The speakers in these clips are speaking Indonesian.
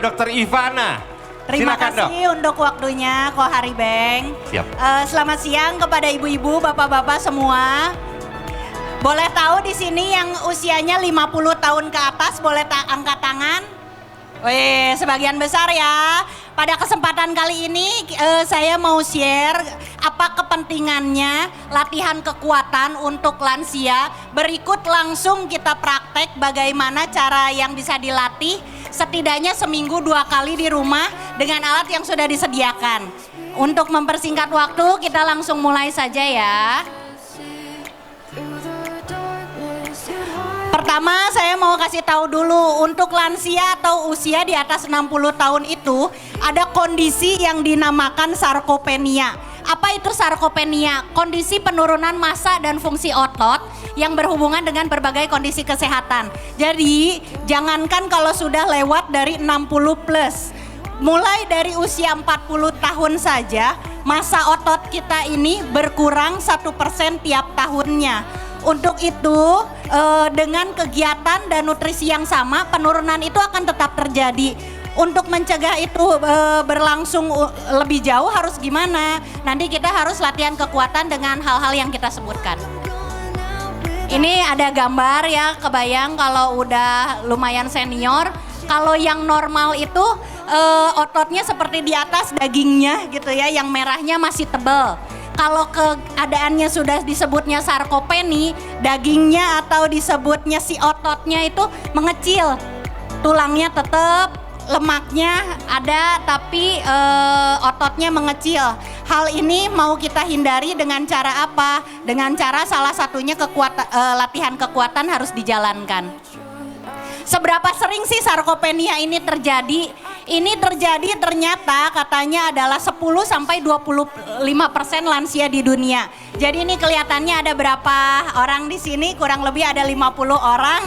Dr. Ivana. Terima Silakan, kasih untuk waktunya Ko Haribeng. Siap. Selamat siang kepada ibu-ibu, bapak-bapak semua. Boleh tahu di sini yang usianya 50 tahun ke atas boleh angkat tangan? Wih, sebagian besar ya. Pada kesempatan kali ini saya mau share apa kepentingannya latihan kekuatan untuk lansia. Berikut langsung kita praktek bagaimana cara yang bisa dilatih setidaknya seminggu 2 kali di rumah dengan alat yang sudah disediakan. Untuk mempersingkat waktu kita langsung mulai saja ya. Pertama saya mau kasih tahu dulu untuk lansia atau usia di atas 60 tahun itu ada kondisi yang dinamakan sarkopenia. Apa itu sarkopenia? Kondisi penurunan massa dan fungsi otot yang berhubungan dengan berbagai kondisi kesehatan. Jadi jangankan kalau sudah lewat dari 60 plus, mulai dari usia 40 tahun saja massa otot kita ini berkurang 1% tiap tahunnya. Untuk itu dengan kegiatan dan nutrisi yang sama penurunan itu akan tetap terjadi. Untuk mencegah itu berlangsung lebih jauh harus gimana? Nanti kita harus latihan kekuatan dengan hal-hal yang kita sebutkan. Ini ada gambar ya, kebayang kalau udah lumayan senior. Kalau yang normal itu ototnya seperti di atas dagingnya gitu ya, yang merahnya masih tebal. Kalau keadaannya sudah disebutnya sarkopeni, dagingnya atau disebutnya si ototnya itu mengecil. Tulangnya tetap, lemaknya ada tapi ototnya mengecil. Hal ini mau kita hindari dengan cara apa? Dengan cara salah satunya latihan kekuatan harus dijalankan. Seberapa sering sih sarkopenia ini terjadi? Ini terjadi ternyata katanya adalah 10-25% lansia di dunia. Jadi ini kelihatannya ada berapa orang di sini? Kurang lebih ada 50 orang.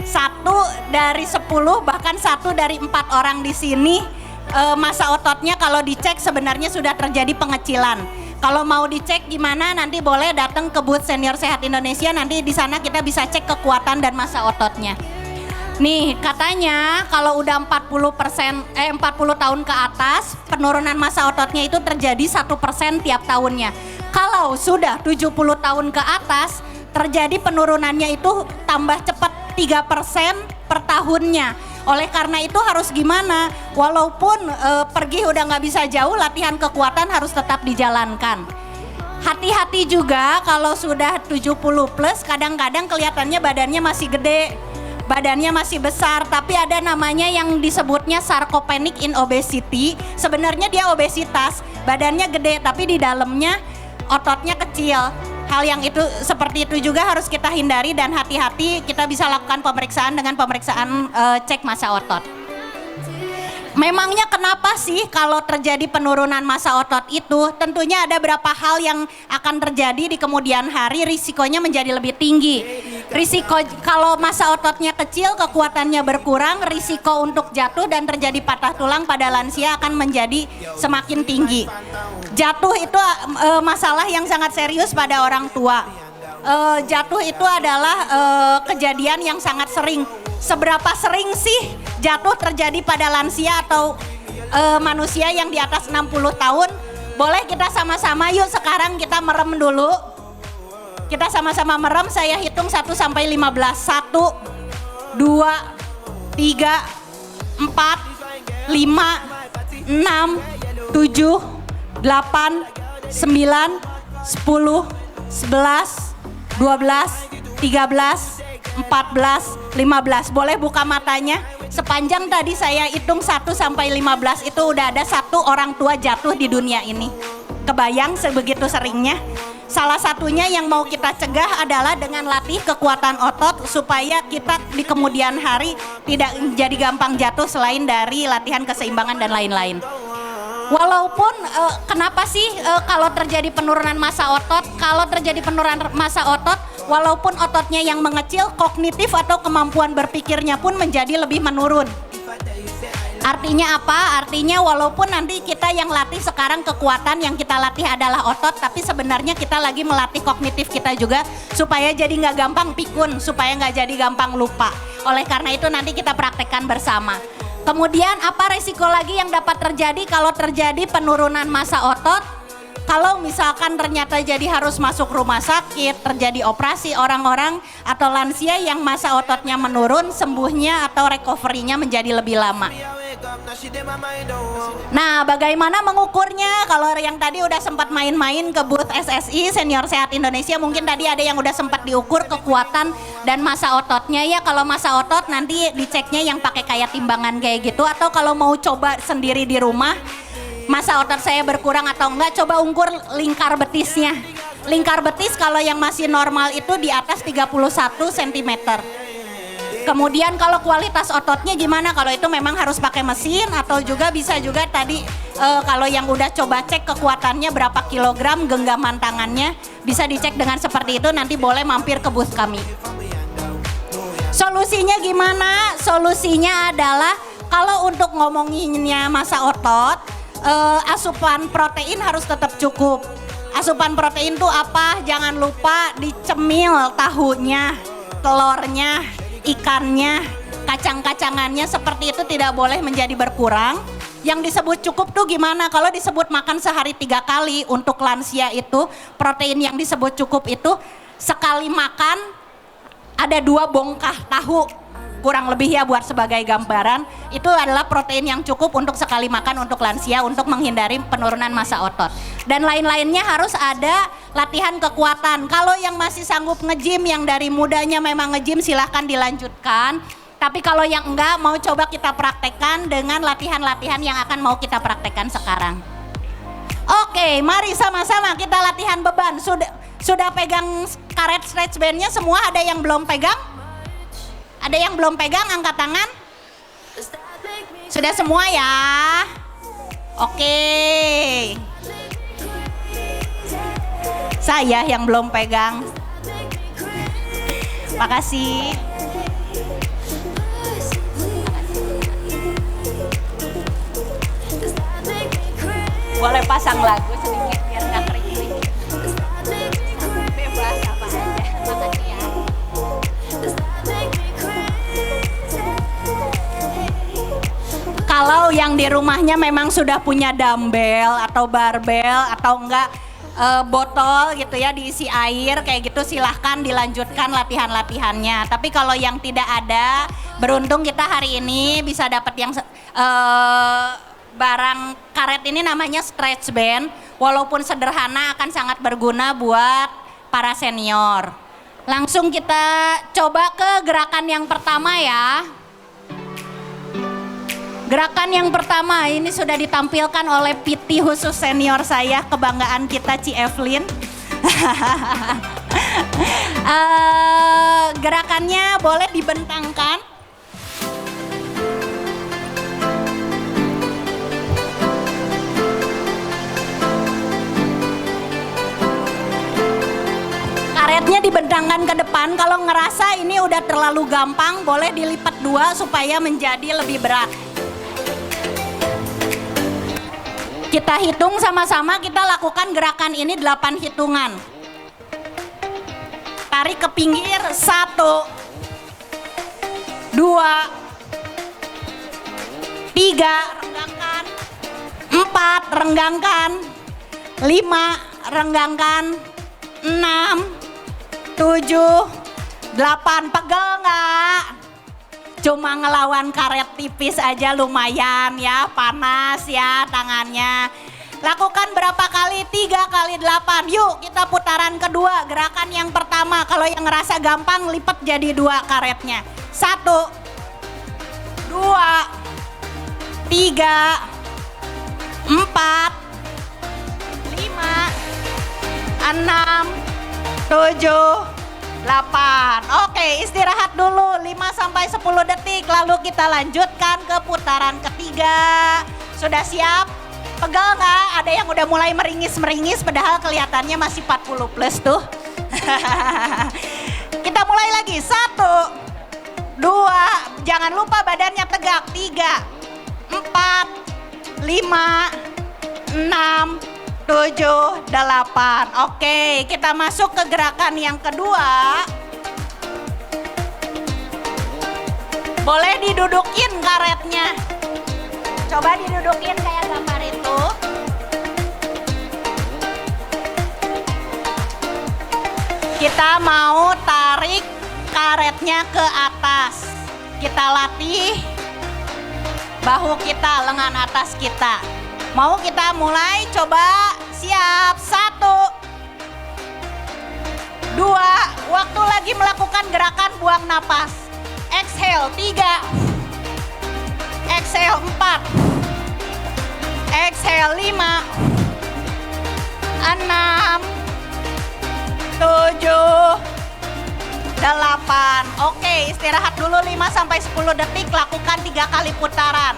1 dari 10 bahkan 1 dari 4 orang di sini massa ototnya kalau dicek sebenarnya sudah terjadi pengecilan. Kalau mau dicek gimana nanti boleh datang ke booth Senior Sehat Indonesia, nanti di sana kita bisa cek kekuatan dan massa ototnya. Nih katanya kalau udah 40 tahun ke atas penurunan massa ototnya itu terjadi 1% tiap tahunnya. Kalau sudah 70 tahun ke atas terjadi penurunannya itu tambah cepat 3% per tahunnya. Oleh karena itu harus gimana? Walaupun pergi udah nggak bisa jauh, latihan kekuatan harus tetap dijalankan. Hati-hati juga kalau sudah 70 plus kadang-kadang kelihatannya badannya masih gede. Badannya masih besar, tapi ada namanya yang disebutnya sarcopenic in obesity. Sebenarnya dia obesitas, badannya gede tapi di dalamnya ototnya kecil. Hal yang itu seperti itu juga harus kita hindari dan hati-hati. Kita bisa lakukan pemeriksaan dengan pemeriksaan cek massa otot. Memangnya kenapa sih kalau terjadi penurunan massa otot itu? Tentunya ada beberapa hal yang akan terjadi di kemudian hari, risikonya menjadi lebih tinggi. Risiko kalau massa ototnya kecil, kekuatannya berkurang, risiko untuk jatuh dan terjadi patah tulang pada lansia akan menjadi semakin tinggi. Jatuh itu masalah yang sangat serius pada orang tua. Jatuh itu adalah kejadian yang sangat sering. Seberapa sering sih jatuh terjadi pada lansia atau manusia yang di atas 60 tahun? Boleh kita sama-sama yuk sekarang kita merem dulu. Kita sama-sama merem, saya hitung 1 sampai 15. 1, 2, 3, 4, 5, 6, 7, 8, 9, 10, 11, 12, 13, 14, 15. Boleh buka matanya. Sepanjang tadi saya hitung 1 sampai 15 itu udah ada 1 orang tua jatuh di dunia ini. Kebayang sebegitu seringnya. Salah satunya yang mau kita cegah adalah dengan latih kekuatan otot supaya kita di kemudian hari tidak jadi gampang jatuh selain dari latihan keseimbangan dan lain-lain. Walaupun kenapa sih kalau terjadi penurunan massa otot? Kalau terjadi penurunan massa otot, walaupun ototnya yang mengecil, kognitif atau kemampuan berpikirnya pun menjadi lebih menurun. Artinya apa? Artinya walaupun nanti kita yang latih sekarang kekuatan yang kita latih adalah otot, tapi sebenarnya kita lagi melatih kognitif kita juga supaya jadi nggak gampang pikun, supaya nggak jadi gampang lupa. Oleh karena itu nanti kita praktekkan bersama. Kemudian apa resiko lagi yang dapat terjadi kalau terjadi penurunan massa otot? Kalau misalkan ternyata jadi harus masuk rumah sakit, terjadi operasi, orang-orang atau lansia yang massa ototnya menurun, sembuhnya atau recovery-nya menjadi lebih lama. Nah, bagaimana mengukurnya? Kalau yang tadi udah sempat main-main ke booth SSI Senior Sehat Indonesia, mungkin tadi ada yang udah sempat diukur kekuatan dan massa ototnya ya. Kalau massa otot nanti diceknya yang pakai kayak timbangan kayak gitu, atau kalau mau coba sendiri di rumah, massa otot saya berkurang atau enggak, coba ukur lingkar betisnya. Lingkar betis kalau yang masih normal itu di atas 31 cm. Kemudian kalau kualitas ototnya gimana? Kalau itu memang harus pakai mesin, atau juga bisa juga tadi kalau yang udah coba cek kekuatannya berapa kilogram, genggaman tangannya bisa dicek dengan seperti itu. Nanti boleh mampir ke booth kami. Solusinya gimana? Solusinya adalah kalau untuk ngomonginnya massa otot, asupan protein harus tetap cukup. Asupan protein tuh apa? Jangan lupa dicemil tahunya, telurnya, ikannya, kacang-kacangannya, seperti itu tidak boleh menjadi berkurang. Yang disebut cukup tuh gimana? Kalau disebut makan sehari 3 kali, untuk lansia itu protein yang disebut cukup itu sekali makan ada 2 bongkah tahu, kurang lebih ya, buat sebagai gambaran. Itu adalah protein yang cukup untuk sekali makan untuk lansia, untuk menghindari penurunan massa otot. Dan lain-lainnya harus ada latihan kekuatan. Kalau yang masih sanggup nge-gym, yang dari mudanya memang nge-gym, silahkan dilanjutkan. Tapi kalau yang enggak, mau coba kita praktekkan dengan latihan-latihan yang akan mau kita praktekkan sekarang. Oke, mari sama-sama kita latihan beban. Sudah pegang karet stretch bandnya semua? Ada yang belum pegang? Ada yang belum pegang, angkat tangan. Sudah semua ya? Oke. Saya yang belum pegang. Makasih. Boleh pasang lagu sedikit biar nggak kering-kering. Bebas apa aja. Makasih ya. Kalau yang di rumahnya memang sudah punya dumbbell atau barbel atau enggak botol gitu ya, diisi air kayak gitu, silahkan dilanjutkan latihan-latihannya. Tapi kalau yang tidak ada, beruntung kita hari ini bisa dapat yang barang karet ini, namanya stretch band. Walaupun sederhana akan sangat berguna buat para senior. Langsung kita coba ke gerakan yang pertama ya. Gerakan yang pertama ini sudah ditampilkan oleh PT khusus senior saya, kebanggaan kita Ci Evelyn. Gerakannya boleh dibentangkan. Karetnya dibentangkan ke depan. Kalau ngerasa ini udah terlalu gampang, boleh dilipat 2 supaya menjadi lebih berat. Kita hitung sama-sama, kita lakukan gerakan ini 8 hitungan. Tarik ke pinggir, 1, 2, 3, renggangkan, 4, renggangkan, 5, renggangkan, 6, 7, 8, pegel nggak? Cuma ngelawan karet tipis aja lumayan ya, panas ya tangannya. Lakukan berapa kali? 3 kali 8. Yuk kita putaran kedua. Gerakan yang pertama, kalau yang ngerasa gampang lipat jadi 2 karetnya. 1, 2, 3, 4, 5, 6, 7, 8. Oke, istirahat dulu 5-10 detik, lalu kita lanjutkan ke putaran ketiga. Sudah siap? Pegel nggak? Ada yang udah mulai meringis-meringis padahal kelihatannya masih 40 plus tuh. Kita mulai lagi. 1, 2, jangan lupa badannya tegak. 3, 4, 5, 6, 7, 8. Oke, kita masuk ke gerakan yang kedua. Boleh didudukin karetnya. Coba didudukin kayak gambar itu. Kita mau tarik karetnya ke atas. Kita latih bahu kita, lengan atas kita. Mau kita mulai? Coba, siap. 1, 2. Waktu lagi melakukan gerakan buang napas. Exhale 3. Exhale 4. Exhale 5. 6. 7. 8. Oke, istirahat dulu 5-10 detik, lakukan 3 kali putaran.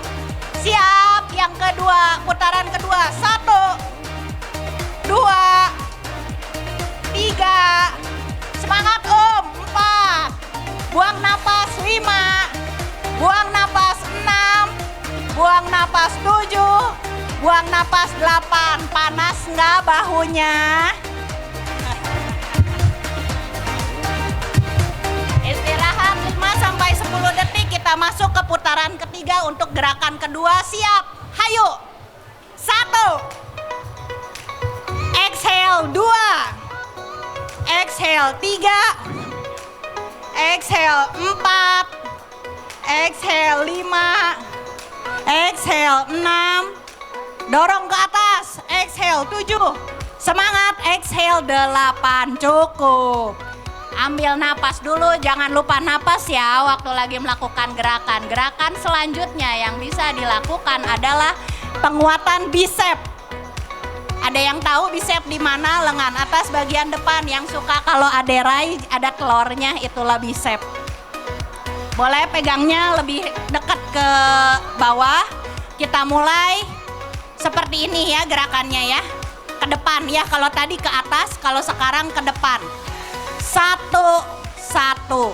Siap, yang kedua, putaran kedua. 1, 2, 3. Semangat Om. 4. Buang napas 5. Buang napas 6. Buang napas 7. Buang napas 8. Panas nggak bahunya? Istirahat 5-10 detik, kita masuk ke putaran ketiga untuk gerakan kedua. Siap, hayu. 1. Exhale 2. Exhale 3. Exhale 4. Exhale 5. Exhale 6. Dorong ke atas. Exhale 7. Semangat. Exhale 8. Cukup. Ambil napas dulu, jangan lupa napas ya waktu lagi melakukan gerakan. Gerakan selanjutnya yang bisa dilakukan adalah penguatan bicep. Ada yang tahu bicep di mana? Lengan atas bagian depan. Yang suka kalau aderai ada telurnya, itulah bicep. Boleh pegangnya lebih dekat ke bawah. Kita mulai seperti ini ya gerakannya ya. Ke depan ya, kalau tadi ke atas, kalau sekarang ke depan. 1, 1,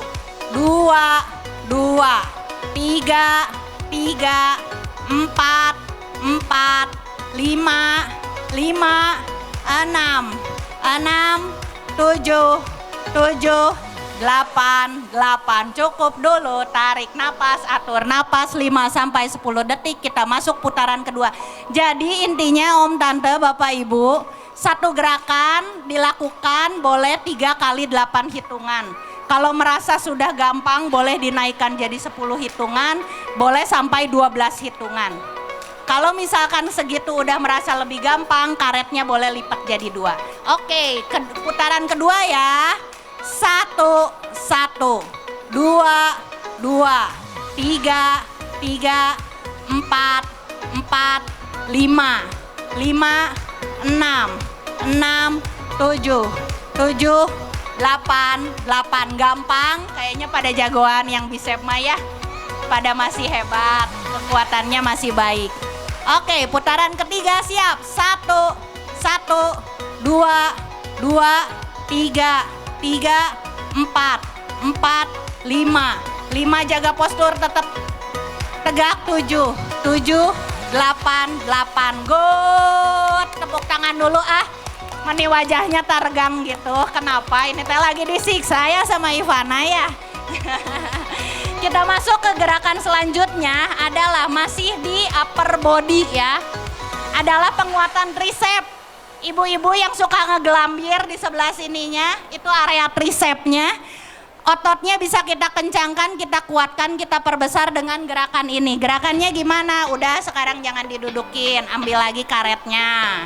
2, 2, 3, 3, 4, 4, 5, 5, 6, 6, 7, 7, 8, 8. Cukup dulu, tarik napas, atur napas 5-10 detik, kita masuk putaran kedua. Jadi intinya Om, Tante, Bapak, Ibu, satu gerakan dilakukan boleh 3 kali 8 hitungan. Kalau merasa sudah gampang boleh dinaikkan jadi 10 hitungan, boleh sampai 12 hitungan. Kalau misalkan segitu udah merasa lebih gampang, karetnya boleh lipat jadi 2. Oke, putaran kedua ya. 1, 1, 2, 2, 3, 3, 4, 4, 5, 5, 6, 6, 7, 7, 8, 8. Gampang, kayaknya pada jagoan yang bicep mah ya. Pada masih hebat, kekuatannya masih baik. Oke, putaran ketiga siap. 1, 1, 2, 2, 3, 3, 4, 4, 5. 5 jaga postur tetap tegak. 7, 7, 8, 8. Good. Tepuk tangan dulu ah. Mani wajahnya teregang gitu. Kenapa? Ini teh lagi disiksa ya sama Ivana ya. Kita masuk ke gerakan selanjutnya adalah masih di upper body ya. Adalah penguatan tricep. Ibu-ibu yang suka ngegelambir di sebelah sininya, itu area tricepnya. Ototnya bisa kita kencangkan, kita kuatkan, kita perbesar dengan gerakan ini. Gerakannya gimana? Udah, sekarang jangan didudukin, ambil lagi karetnya.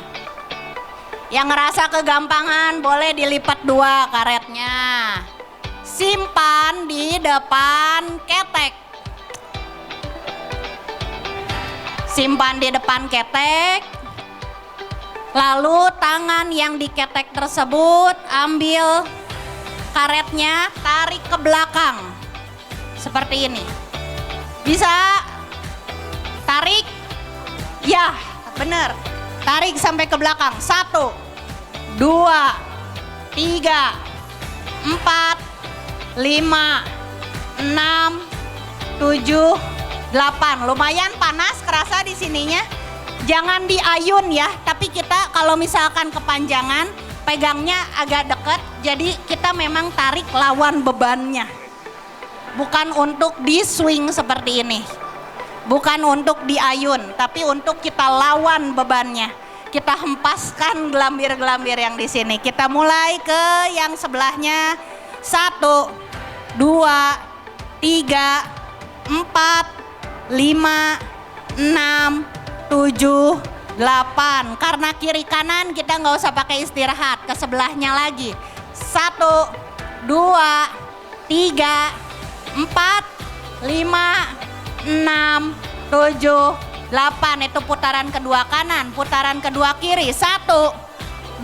Yang ngerasa kegampangan boleh dilipat 2 karetnya. Simpan di depan ketek. Simpan di depan ketek. Lalu tangan yang di ketek tersebut ambil karetnya, tarik ke belakang. Seperti ini. Bisa tarik? Ya, bener. Tarik sampai ke belakang. 1, 2, 3, 4, 5, 6, 7, 8. Lumayan panas kerasa di sininya. Jangan diayun ya, tapi kita kalau misalkan kepanjangan, pegangnya agak dekat, jadi kita memang tarik lawan bebannya. bukan untuk di swing seperti ini. Bukan untuk diayun, tapi untuk kita lawan bebannya. Kita hempaskan gelambir-gelambir yang di sini. Kita mulai ke yang sebelahnya. 1, 2, 3, 4, 5, 6, 7, 8. Karena kiri kanan kita nggak usah pakai istirahat, ke sebelahnya lagi. 1, 2, 3, 4, 5, 6, 7, 8. Itu putaran kedua kanan, putaran kedua kiri. 1,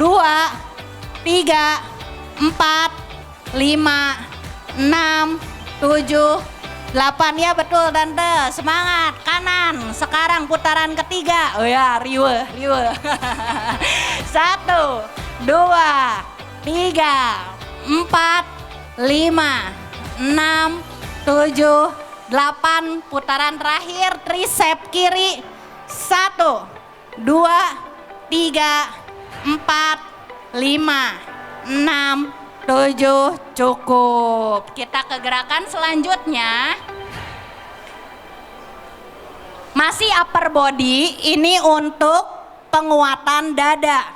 2, 3, 4, 5, 6, 7, 8. Ya betul Tante, semangat. Kanan, sekarang putaran ketiga. Oh ya, riwe. 1, 2, 3, 4, 5, 6, 7, 8. Putaran terakhir, tricep kiri. 1, 2, 3, 4, 5, 6, 7. Cukup. Kita ke gerakan selanjutnya. Masih upper body, ini untuk penguatan dada.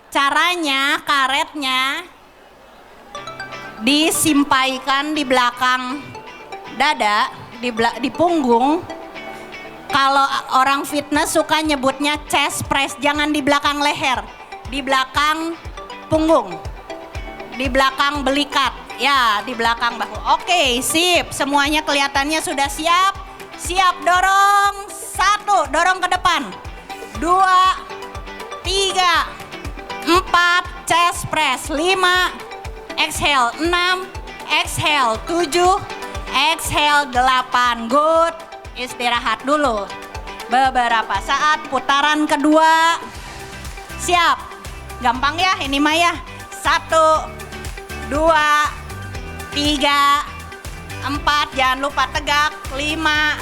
Caranya, karetnya disimpaikan di belakang dada, di punggung. Kalau orang fitness suka nyebutnya chest press, jangan di belakang leher, di belakang punggung, di belakang belikat, ya di belakang bahu. Oke, sip, semuanya kelihatannya sudah siap. Siap, dorong. 1, dorong ke depan. 2, 3, 4, chest press. 5, exhale. 6, exhale. 7, exhale. 8, good. Istirahat dulu beberapa saat. Putaran kedua. Siap, gampang ya ini mah ya. 1, 2, 3, 4, jangan lupa tegak. 5,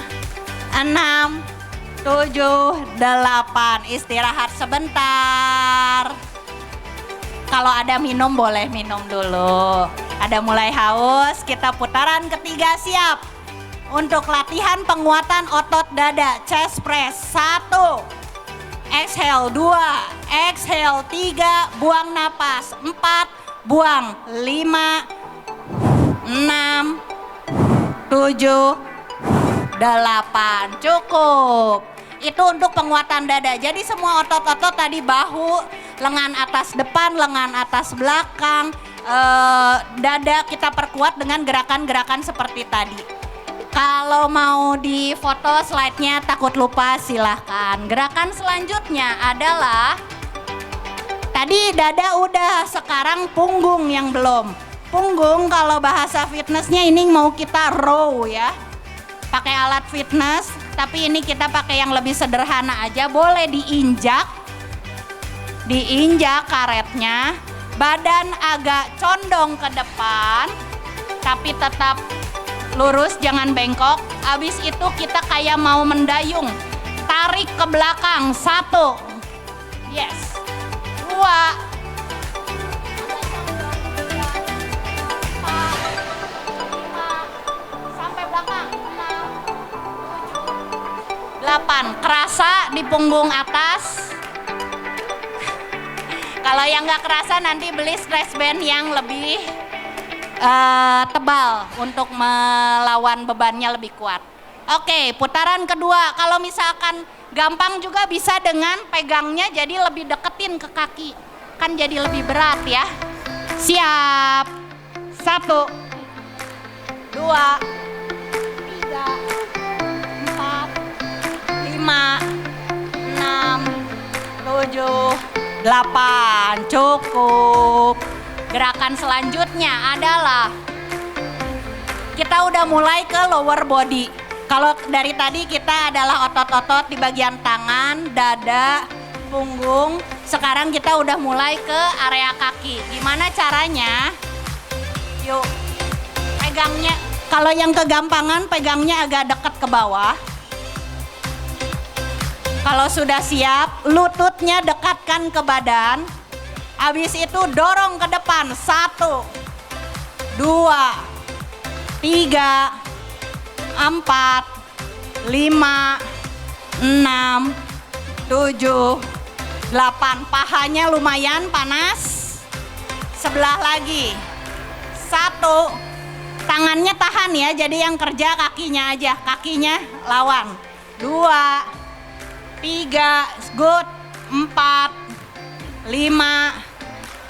6, 7, 8. Istirahat sebentar. Kalau ada minum boleh minum dulu. Ada mulai haus, kita putaran ketiga. Siap untuk latihan penguatan otot dada. Chest press. 1, exhale. 2, exhale. 3, buang napas. 4, buang. 5, 6, 7, 8. Cukup. Itu untuk penguatan dada. Jadi semua otot-otot tadi, bahu, lengan atas depan, lengan atas belakang, dada kita perkuat dengan gerakan-gerakan seperti tadi. Kalau mau di foto slide-nya takut lupa, silahkan. Gerakan selanjutnya adalah tadi dada udah, sekarang punggung yang belum. Punggung kalau bahasa fitnessnya ini mau kita row ya, pakai alat fitness, tapi ini kita pakai yang lebih sederhana aja. Boleh diinjak karetnya, badan agak condong ke depan, tapi tetap lurus, jangan bengkok. Abis itu kita kayak mau mendayung, tarik ke belakang. 1, yes. 2, 8. Kerasa di punggung atas. Kalau yang nggak kerasa nanti beli stretch band yang lebih tebal untuk melawan bebannya lebih kuat. Oke, putaran kedua. Kalau misalkan gampang juga bisa dengan pegangnya jadi lebih deketin ke kaki, kan jadi lebih berat ya. Siap. 1, 2, 3, 4, 5, 6, 7, 8. Cukup. Gerakan selanjutnya adalah kita udah mulai ke lower body. Kalau dari tadi kita adalah otot-otot di bagian tangan, dada, punggung. Sekarang kita udah mulai ke area kaki. Gimana caranya? Yuk, pegangnya. Kalau yang kegampangan pegangnya agak dekat ke bawah. Kalau sudah siap, lututnya dekatkan ke badan. Habis itu dorong ke depan. 1, 2, 3, 4, 5, 6, 7, 8. Pahanya lumayan panas. Sebelah lagi. 1, tangannya tahan ya, jadi yang kerja kakinya aja, kakinya lawan. 2, 3, good. 4, 5,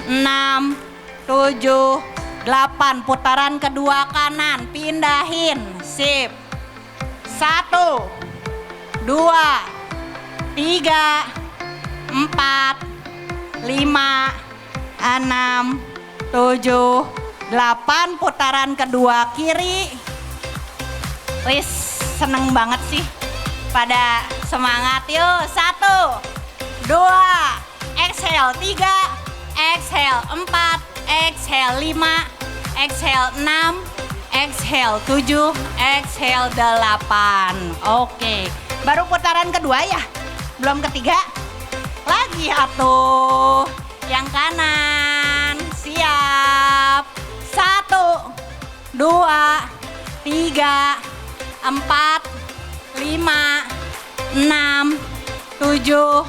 6, 7, 8. Putaran kedua kanan, pindahin. Sip. 1, 2, 3, 4, 5, 6, 7, 8. Putaran kedua kiri. Wis, seneng banget sih. Pada semangat yuk. 1, 2, exhale 3, exhale 4, exhale 5, exhale 6, exhale 7, exhale 8. Oke, baru putaran kedua ya? Belum ketiga? Lagi atuh. Yang kanan, siap. 1, 2, 3, 4, 5, 6, 7,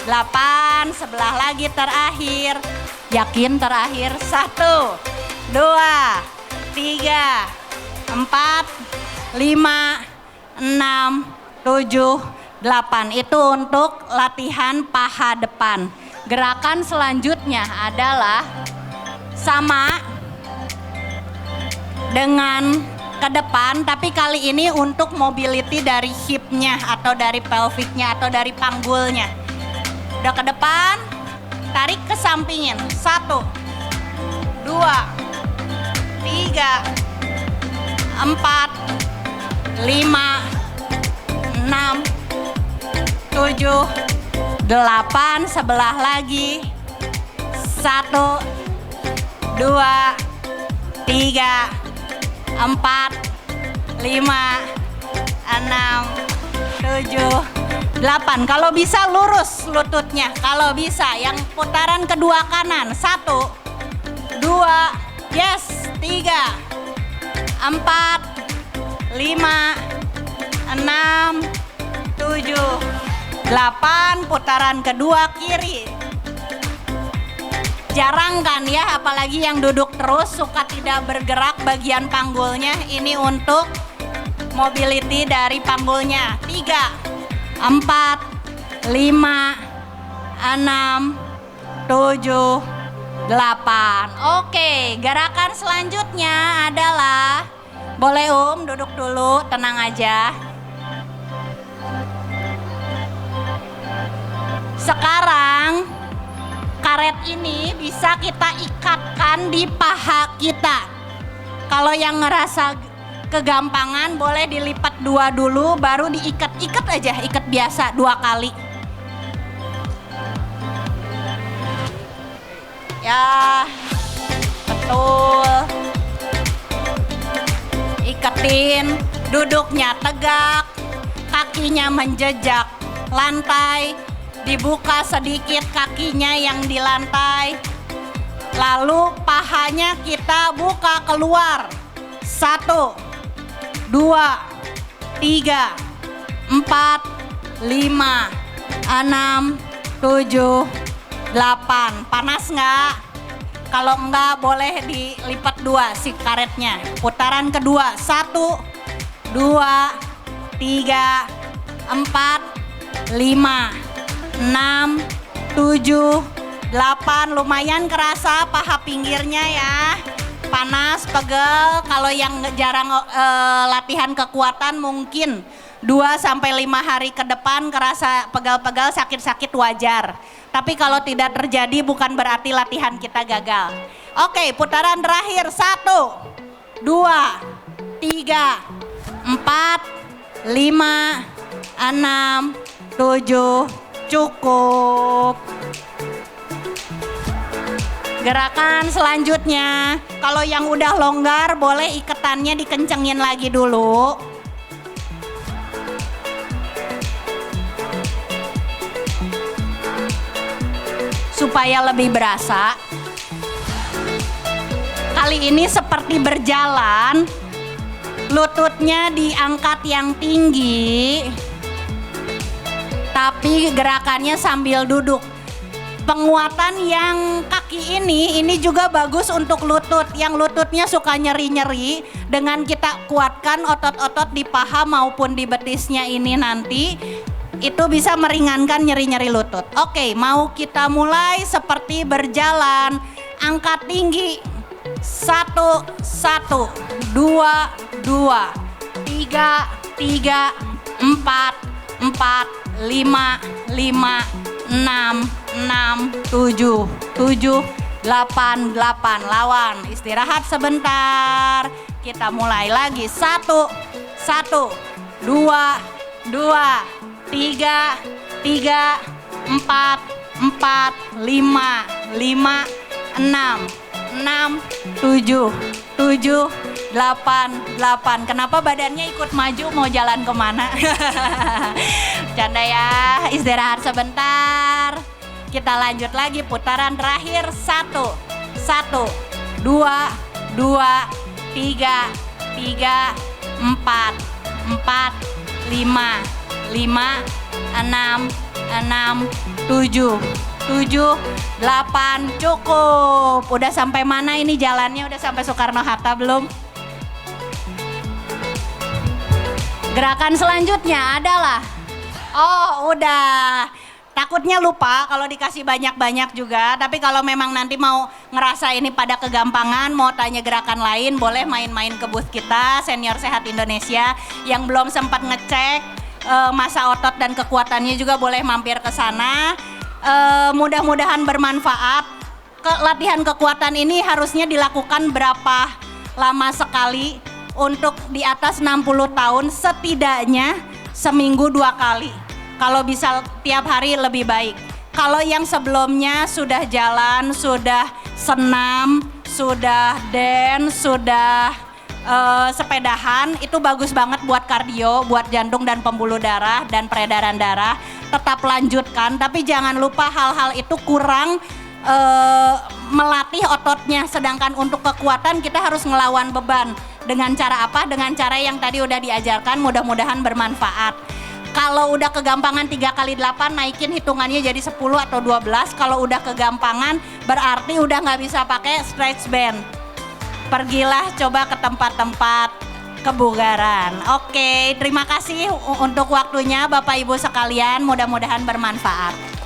8. Sebelah lagi terakhir. Yakin terakhir? 1, 2, 3, 4, 5, 6, 7, 8. Itu untuk latihan paha depan. Gerakan selanjutnya adalah sama dengan ke depan, tapi kali ini untuk mobility dari hipnya atau dari pelviknya atau dari panggulnya. Udah ke depan, tarik ke sampingin. 1, 2, 3, 4, 5, 6, 7, 8. Sebelah lagi. 1, 2, 3, 4, 5, 6, 7, 8. Kalau bisa lurus lututnya. Kalau bisa yang putaran kedua kanan. 1, 2, yes, 3, 4, 5, 6, 7, 8. Putaran kedua kiri. Jarang kan ya, apalagi yang duduk terus suka tidak bergerak bagian panggulnya. Ini untuk mobility dari panggulnya. 3, 4, 5, 6, 7, 8. Oke, gerakan selanjutnya adalah, boleh duduk dulu, tenang aja. Sekarang karet ini bisa kita ikatkan di paha kita. Kalau yang ngerasa kegampangan boleh dilipat 2 dulu, baru diikat-ikat aja, ikat biasa 2 kali. Ya, betul. Iketin, duduknya tegak, kakinya menjejak lantai. Dibuka sedikit kakinya yang di lantai. Lalu pahanya kita buka keluar. 1, 2, 3, 4, 5, 6, 7, 8. Panas nggak? Kalau enggak boleh dilipat 2 si karetnya. Putaran kedua. 1, 2, 3, 4, 5, 6, 7, 8. Lumayan kerasa paha pinggirnya ya. Panas, pegel. Kalau yang jarang latihan kekuatan mungkin 2-5 hari ke depan kerasa pegal-pegal, sakit-sakit wajar. Tapi kalau tidak terjadi bukan berarti latihan kita gagal. Oke, putaran terakhir. 1, 2, 3, 4, 5, 6, 7. Cukup. Gerakan selanjutnya, kalau yang udah longgar boleh iketannya dikencengin lagi dulu. Supaya lebih berasa. Kali ini seperti berjalan, lututnya diangkat yang tinggi, tapi gerakannya sambil duduk. Penguatan yang kaki ini juga bagus untuk lutut. Yang lututnya suka nyeri-nyeri, dengan kita kuatkan otot-otot di paha maupun di betisnya ini nanti, itu bisa meringankan nyeri-nyeri lutut. Oke, mau kita mulai seperti berjalan. Angkat tinggi. 1, 1, 2, 2, 3, 3, 4, 4, 5, 5, 6, 6, 7, 8, 8. Lawan, istirahat sebentar. Kita mulai lagi. 1, 1, 2, 2, 3, 3, 4, 4, 5, 5, 6, 6, 7, 7, 8, 8. Kenapa badannya ikut maju, mau jalan kemana? Canda ya, istirahat sebentar. Kita lanjut lagi putaran terakhir. 1, 1, 2, 2, 3, 3, 4, 4, 5, 5, 6, 6, 7, 7, 8. Cukup. Udah sampai mana ini jalannya? Udah sampai Soekarno-Hatta belum? Gerakan selanjutnya adalah, oh udah. Takutnya lupa kalau dikasih banyak-banyak juga. Tapi kalau memang nanti mau ngerasa ini pada kegampangan, mau tanya gerakan lain, boleh main-main ke booth kita, Senior Sehat Indonesia. Yang belum sempat ngecek masa otot dan kekuatannya juga boleh mampir ke sana. Mudah-mudahan bermanfaat. Latihan kekuatan ini harusnya dilakukan berapa lama sekali? Untuk di atas 60 tahun setidaknya seminggu 2 kali. Kalau bisa tiap hari lebih baik. Kalau yang sebelumnya sudah jalan, sudah senam, sudah dance, sudah sepedahan, itu bagus banget buat kardio, buat jantung dan pembuluh darah dan peredaran darah. Tetap lanjutkan, tapi jangan lupa hal-hal itu kurang melatih ototnya. Sedangkan untuk kekuatan kita harus ngelawan beban. Dengan cara apa? Dengan cara yang tadi udah diajarkan, mudah-mudahan bermanfaat. Kalau udah kegampangan 3 kali 8, naikin hitungannya jadi 10 atau 12. Kalau udah kegampangan berarti udah nggak bisa pakai stretch band. Pergilah coba ke tempat-tempat kebugaran. Oke, terima kasih untuk waktunya Bapak Ibu sekalian, mudah-mudahan bermanfaat.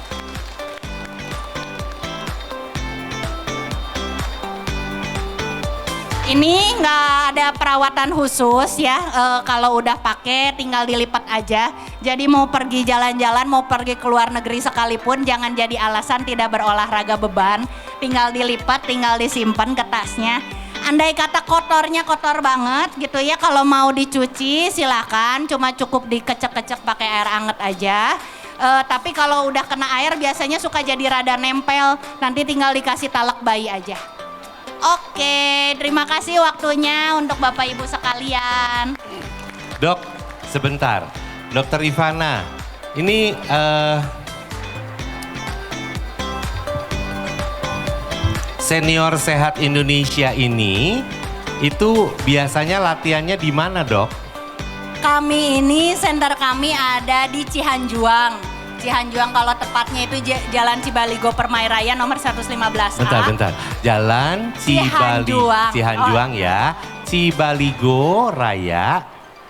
Ini nggak ada perawatan khusus ya, kalau udah pakai tinggal dilipat aja. Jadi mau pergi jalan-jalan, mau pergi ke luar negeri sekalipun jangan jadi alasan tidak berolahraga beban. Tinggal dilipat, tinggal disimpan ke tasnya. Andai kata kotornya kotor banget gitu ya, kalau mau dicuci silakan, cuma cukup dikecek-kecek pakai air anget aja. Tapi kalau udah kena air biasanya suka jadi rada nempel, nanti tinggal dikasih talak bayi aja. Oke, terima kasih waktunya untuk Bapak Ibu sekalian. Dok, sebentar. Dokter Ivana, ini Senior Sehat Indonesia ini itu biasanya latihannya di mana, Dok? Kami ini, center kami ada di Cihanjuang. Cihanjuang kalau tepatnya itu Jalan Cibaligo Permai Raya nomor 115A. Bentar. Jalan Cihanjuang ya. Cibaligo Raya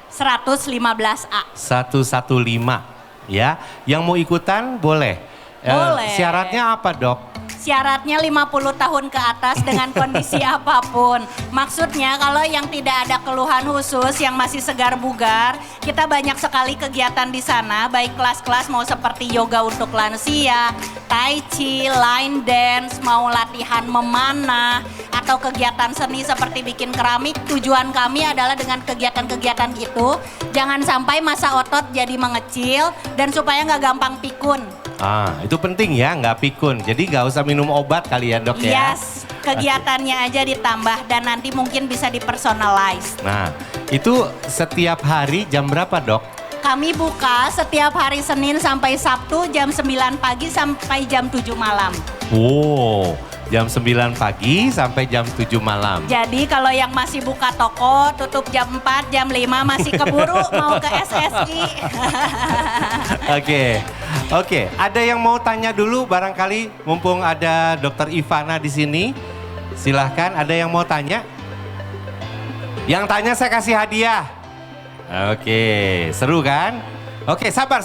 115A. 115 ya. Yang mau ikutan boleh. Boleh. Syaratnya apa, Dok? Syaratnya 50 tahun ke atas dengan kondisi apapun. Maksudnya kalau yang tidak ada keluhan khusus, yang masih segar bugar, kita banyak sekali kegiatan di sana, baik kelas-kelas mau seperti yoga untuk lansia, tai chi, line dance, mau latihan memanah, atau kegiatan seni seperti bikin keramik. Tujuan kami adalah dengan kegiatan-kegiatan itu, jangan sampai masa otot jadi mengecil dan supaya nggak gampang pikun. Itu penting ya, nggak pikun. Jadi nggak usah minum obat kali ya, Dok ya. Yes, kegiatannya aja ditambah dan nanti mungkin bisa dipersonalize. Nah, itu setiap hari jam berapa, Dok? Kami buka setiap hari Senin sampai Sabtu jam 9 pagi sampai jam 7 malam. Wow, Jam 9 pagi sampai jam 7 malam. Jadi kalau yang masih buka toko, tutup jam 4, jam 5 masih keburu mau ke SSI. Oke. Ada yang mau tanya dulu barangkali mumpung ada Dokter Ivana di sini. Silahkan, ada yang mau tanya? Yang tanya saya kasih hadiah. Oke, seru kan? Oke, sabar.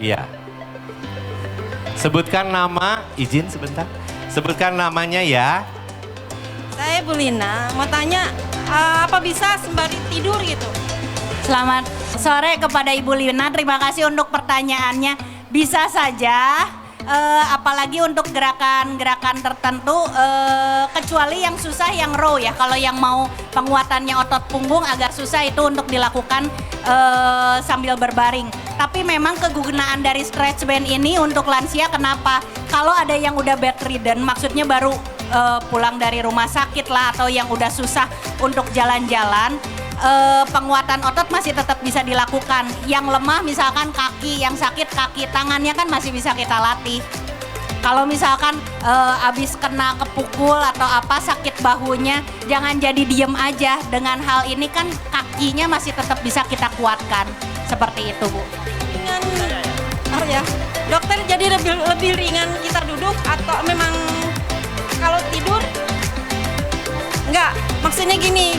Iya. Sebutkan nama, izin sebentar. Sebutkan namanya ya. Saya Bu Lina, mau tanya apa bisa sembari tidur gitu? Selamat sore kepada Ibu Lina, terima kasih untuk pertanyaannya. Bisa saja, apalagi untuk gerakan-gerakan tertentu, kecuali yang susah yang row ya. Kalau yang mau penguatannya otot punggung agak susah itu untuk dilakukan sambil berbaring. Tapi memang kegunaan dari stretch band ini untuk lansia kenapa? Kalau ada yang udah bedridden, maksudnya baru pulang dari rumah sakit lah atau yang udah susah untuk jalan-jalan, penguatan otot masih tetap bisa dilakukan. Yang lemah misalkan kaki, yang sakit kaki, tangannya kan masih bisa kita latih. Kalau misalkan abis kena kepukul atau apa sakit bahunya, jangan jadi diem aja. Dengan hal ini kan kakinya masih tetap bisa kita kuatkan. Seperti itu Bu. Ringan, ya. Dokter jadi lebih ringan kita duduk atau memang kalau tidur? Enggak, maksudnya gini,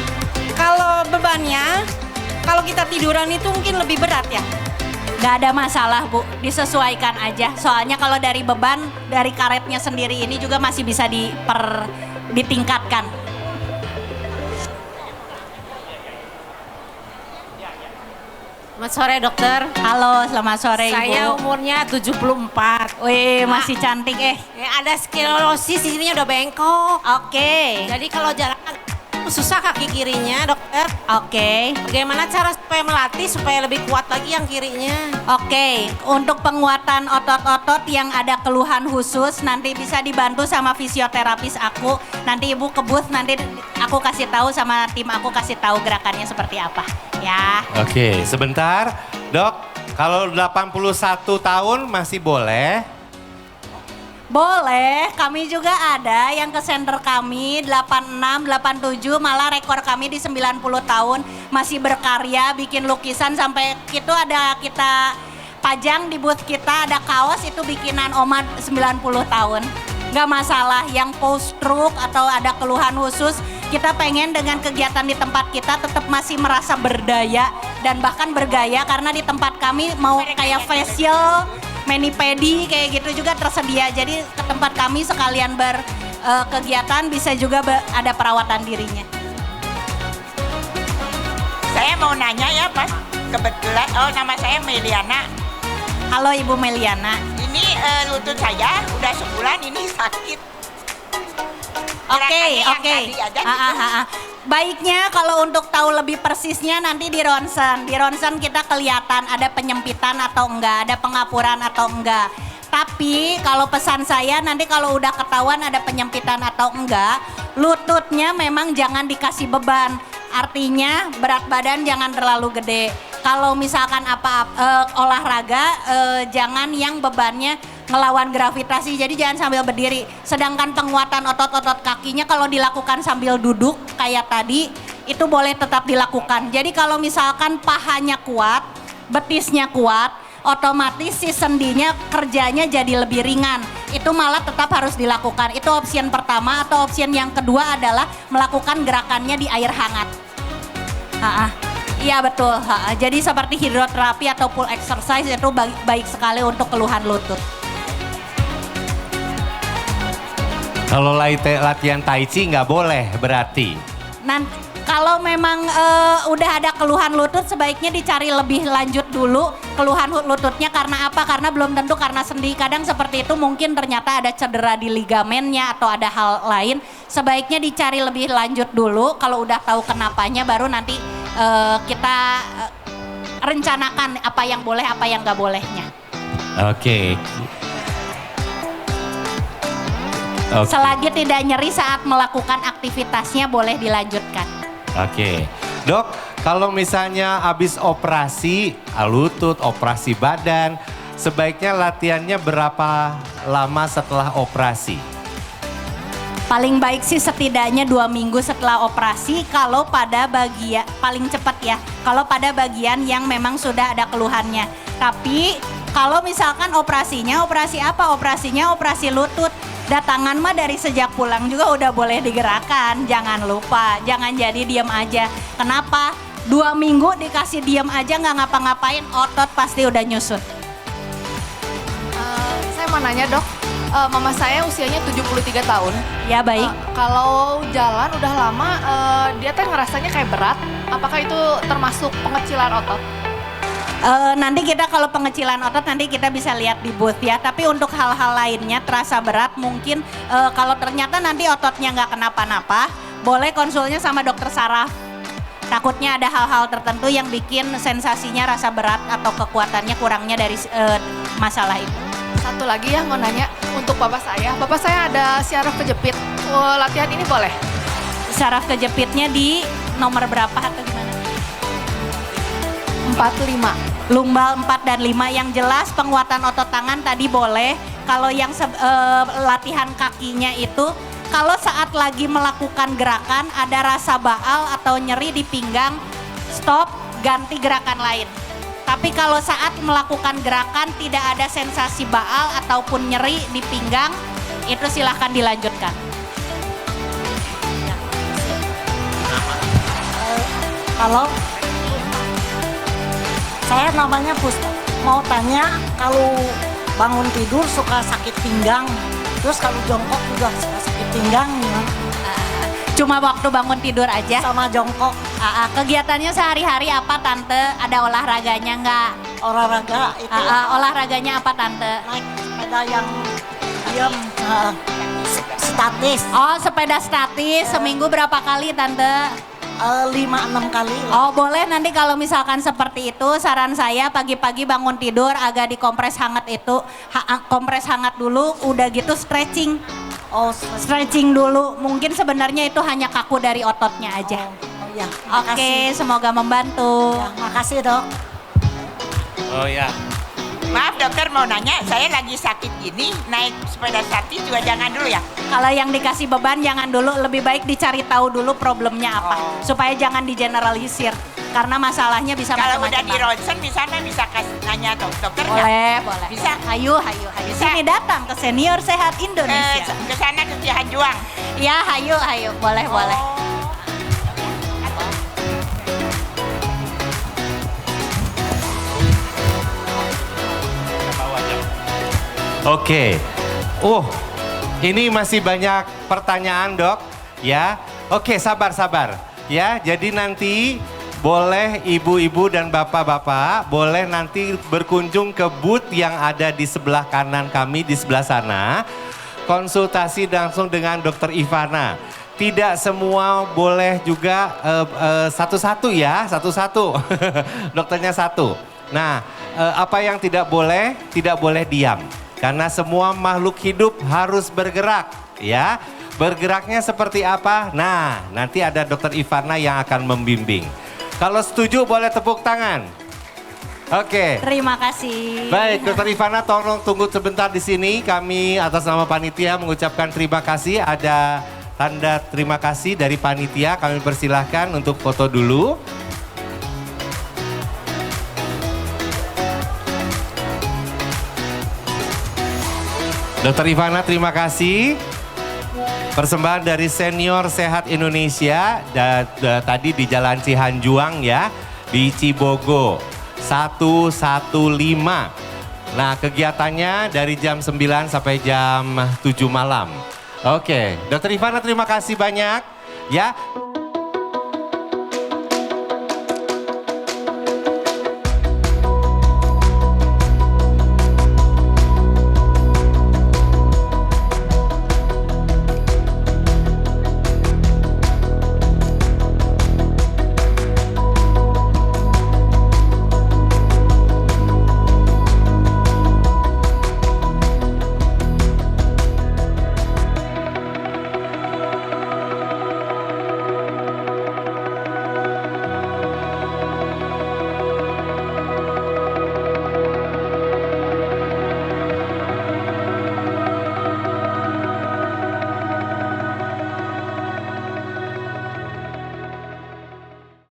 kalau bebannya, kalau kita tiduran itu mungkin lebih berat ya? Gak ada masalah Bu, disesuaikan aja. Soalnya kalau dari beban, dari karetnya sendiri ini juga masih bisa ditingkatkan. Selamat sore dokter. Halo, selamat sore Ibu. Saya umurnya 74. Wih, masih cantik Ada sklerosis, di sininya udah bengkok. Oke. Jadi kalau jalan susah kaki kirinya dokter. Oke. Bagaimana cara supaya melatih supaya lebih kuat lagi yang kirinya? Oke, untuk penguatan otot-otot yang ada keluhan khusus nanti bisa dibantu sama fisioterapis aku. Nanti Ibu ke booth, nanti aku kasih tahu sama tim aku kasih tahu gerakannya seperti apa. Ya. Oke, sebentar. Dok, kalau 81 tahun masih boleh? Boleh, kami juga ada yang ke center kami 86, 87, malah rekor kami di 90 tahun masih berkarya, bikin lukisan sampai itu ada kita pajang di booth kita, ada kaos itu bikinan Oma 90 tahun. Gak masalah, yang post stroke atau ada keluhan khusus, kita pengen dengan kegiatan di tempat kita tetap masih merasa berdaya dan bahkan bergaya karena di tempat kami mau kayak facial, mani-pedi kayak gitu juga tersedia. Jadi ke tempat kami sekalian berkegiatan bisa juga ada perawatan dirinya. Saya mau nanya ya Mas, kebetulan, nama saya Meliana. Halo Ibu Meliana. Ini lutut saya udah sebulan ini sakit. Oke. Tadi aja gitu. Baiknya kalau untuk tahu lebih persisnya nanti di ronsen. Di ronsen kita kelihatan ada penyempitan atau enggak, ada pengapuran atau enggak. Tapi kalau pesan saya nanti kalau udah ketahuan ada penyempitan atau enggak, lututnya memang jangan dikasih beban. Artinya berat badan jangan terlalu gede. Kalau misalkan olahraga jangan yang bebannya ngelawan gravitasi, jadi jangan sambil berdiri. Sedangkan penguatan otot-otot kakinya kalau dilakukan sambil duduk kayak tadi, itu boleh tetap dilakukan. Jadi kalau misalkan pahanya kuat, betisnya kuat, otomatis si sendinya kerjanya jadi lebih ringan. Itu malah tetap harus dilakukan. Itu opsi pertama, atau opsi yang kedua adalah melakukan gerakannya di air hangat. Iya betul. Jadi seperti hidroterapi atau pool exercise itu baik sekali untuk keluhan lutut. Kalau latihan tai chi nggak boleh berarti? Kalau memang udah ada keluhan lutut sebaiknya dicari lebih lanjut dulu keluhan lututnya karena apa? Karena belum tentu karena sendi. Kadang seperti itu mungkin ternyata ada cedera di ligamennya atau ada hal lain. Sebaiknya dicari lebih lanjut dulu. Kalau udah tahu kenapanya baru nanti kita rencanakan apa yang boleh apa yang nggak bolehnya. Oke. Selagi tidak nyeri saat melakukan aktivitasnya boleh dilanjutkan. Oke. Dok, kalau misalnya habis operasi lutut, operasi badan, sebaiknya latihannya berapa lama setelah operasi? Paling baik sih setidaknya 2 minggu setelah operasi kalau pada bagian, paling cepat ya, kalau pada bagian yang memang sudah ada keluhannya. Tapi kalau misalkan operasinya, operasi apa? Operasinya operasi lutut. Datangan mah dari sejak pulang juga udah boleh digerakkan, jangan lupa, jangan jadi diam aja. Kenapa? 2 minggu dikasih diam aja nggak ngapa-ngapain, otot pasti udah nyusut. Saya mau nanya dok, mama saya usianya 73 tahun. Ya baik. Kalau jalan udah lama, dia teh ngerasanya kayak berat. Apakah itu termasuk pengecilan otot? Nanti kita kalau pengecilan otot nanti kita bisa lihat di booth ya. Tapi untuk hal-hal lainnya terasa berat mungkin kalau ternyata nanti ototnya nggak kenapa-napa, boleh konsulnya sama dokter saraf. Takutnya ada hal-hal tertentu yang bikin sensasinya rasa berat atau kekuatannya kurangnya dari masalah itu. Satu lagi ya mau nanya untuk bapak saya ada syaraf kejepit. Latihan ini boleh? Saraf kejepitnya di nomor berapa atau gimana? 45. Lumbal 4 dan 5 yang jelas penguatan otot tangan tadi boleh. Kalau yang latihan kakinya itu kalau saat lagi melakukan gerakan ada rasa baal atau nyeri di pinggang, stop, ganti gerakan lain. Tapi kalau saat melakukan gerakan tidak ada sensasi baal ataupun nyeri di pinggang, itu silahkan dilanjutkan. Halo, saya namanya Puspa. Mau tanya kalau bangun tidur suka sakit pinggang, terus kalau jongkok juga suka sakit pinggang, ya. Cuma waktu bangun tidur aja. Sama jongkok. Kegiatannya sehari-hari apa tante? Ada olahraganya nggak? Olahraga itu Olahraganya apa tante? naik sepeda yang diam, statis, Oh sepeda statis, seminggu berapa kali tante? 5-6 kali. Oh boleh nanti kalau misalkan seperti itu saran saya pagi-pagi bangun tidur agak dikompres hangat itu. Kompres hangat dulu udah gitu stretching. Oh, Stretching dulu, mungkin sebenarnya itu hanya kaku dari ototnya aja. oh ya, Oke, semoga membantu. Ya, makasih dok. Oh ya. Maaf dokter mau nanya, saya lagi sakit gini, naik sepeda statis juga jangan dulu ya? Kalau yang dikasih beban jangan dulu, lebih baik dicari tahu dulu problemnya apa. Oh. Supaya jangan digeneralisir, karena masalahnya bisa Kalau udah macam-macam. di ronsen di sana bisa nanya dokter nggak? Boleh, boleh. Bisa? Hayu. Bisa. Sini datang ke Senior Sehat Indonesia. Ke sana ke Cihanjuang. Ya, hayu. Boleh. Oke. Ini masih banyak pertanyaan, Dok. Ya. Oke, sabar. Ya, jadi nanti boleh ibu-ibu dan bapak-bapak boleh nanti berkunjung ke booth yang ada di sebelah kanan kami di sebelah sana. Konsultasi langsung dengan Dokter Ivana. Tidak semua boleh juga satu-satu ya, satu-satu. Dokternya satu. Nah, apa yang tidak boleh? Tidak boleh diam. Karena semua makhluk hidup harus bergerak, ya. Bergeraknya seperti apa? Nah, nanti ada Dokter Ivana yang akan membimbing. Kalau setuju boleh tepuk tangan. Oke. Terima kasih. Baik, Dokter Ivana tolong tunggu sebentar di sini. Kami atas nama panitia mengucapkan terima kasih. Ada tanda terima kasih dari panitia. Kami persilahkan untuk foto dulu. Dokter Ivana terima kasih. Persembahan dari Senior Sehat Indonesia tadi di Jalan Cihanjuang ya, di Cibogo 115. Nah, kegiatannya dari jam 9 sampai jam 7 malam. Oke, Dokter Ivana terima kasih banyak ya.